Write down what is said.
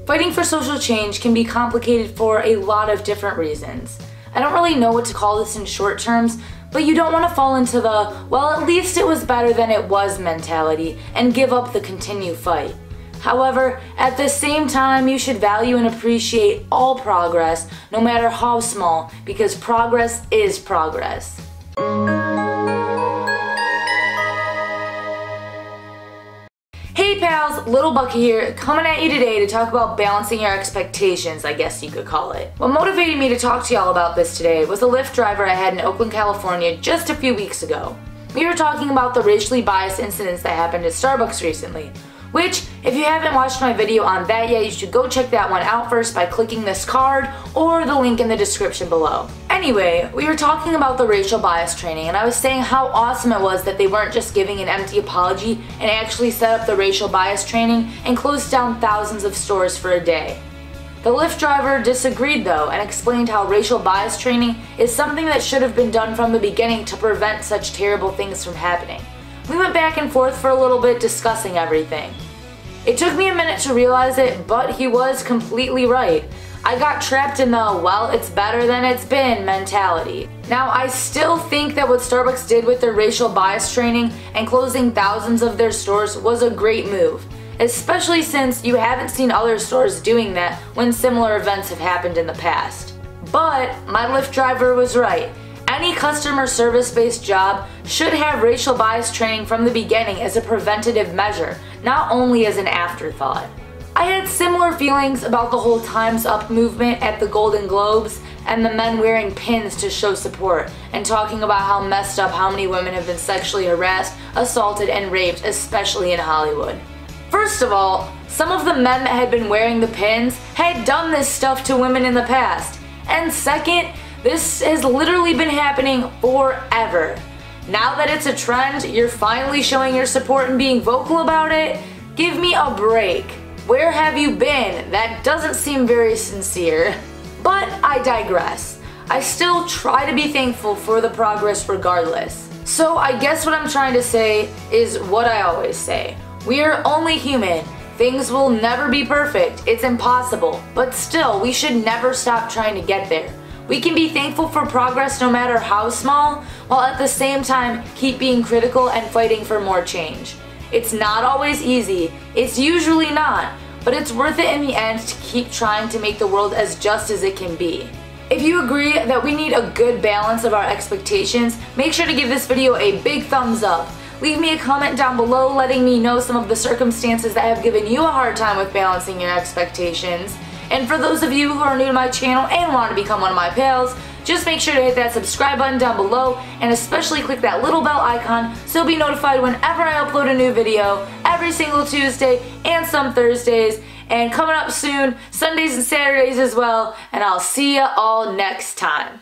Fighting for social change can be complicated for a lot of different reasons. I don't really know what to call this in short terms, but you don't want to fall into the, well, at least it was better than it was mentality and give up the continued fight. However, at the same time, you should value and appreciate all progress, no matter how small, because progress is progress. Hey pals, LilBckt here, coming at you today to talk about balancing your expectations, I guess you could call it. What motivated me to talk to y'all about this today was a Lyft driver I had in Oakland, California just a few weeks ago. We were talking about the racially biased incidents that happened at Starbucks recently, which, if you haven't watched my video on that yet, you should go check that one out first by clicking this card or the link in the description below. Anyway, we were talking about the racial bias training, and I was saying how awesome it was that they weren't just giving an empty apology and actually set up the racial bias training and closed down thousands of stores for a day. The Lyft driver disagreed though and explained how racial bias training is something that should have been done from the beginning to prevent such terrible things from happening. We went back and forth for a little bit discussing everything. It took me a minute to realize it, but he was completely right. I got trapped in the, well, it's better than it's been mentality. Now, I still think that what Starbucks did with their racial bias training and closing thousands of their stores was a great move, especially since you haven't seen other stores doing that when similar events have happened in the past. But my Lyft driver was right. Any customer service-based job should have racial bias training from the beginning as a preventative measure, not only as an afterthought. I had similar feelings about the whole Time's Up movement at the Golden Globes and the men wearing pins to show support and talking about how messed up how many women have been sexually harassed, assaulted, and raped, especially in Hollywood. First of all, some of the men that had been wearing the pins had done this stuff to women in the past. And second, this has literally been happening forever. Now that it's a trend, you're finally showing your support and being vocal about it? Give me a break. Where have you been? That doesn't seem very sincere. But I digress. I still try to be thankful for the progress regardless. So I guess what I'm trying to say is what I always say. We are only human. Things will never be perfect. It's impossible. But still, we should never stop trying to get there. We can be thankful for progress no matter how small, while at the same time keep being critical and fighting for more change. It's not always easy, it's usually not, but it's worth it in the end to keep trying to make the world as just as it can be. If you agree that we need a good balance of our expectations, make sure to give this video a big thumbs up. Leave me a comment down below letting me know some of the circumstances that have given you a hard time with balancing your expectations. And for those of you who are new to my channel and want to become one of my pals, just make sure to hit that subscribe button down below and especially click that little bell icon so you'll be notified whenever I upload a new video every single Tuesday and some Thursdays, and coming up soon, Sundays and Saturdays as well, and I'll see ya all next time.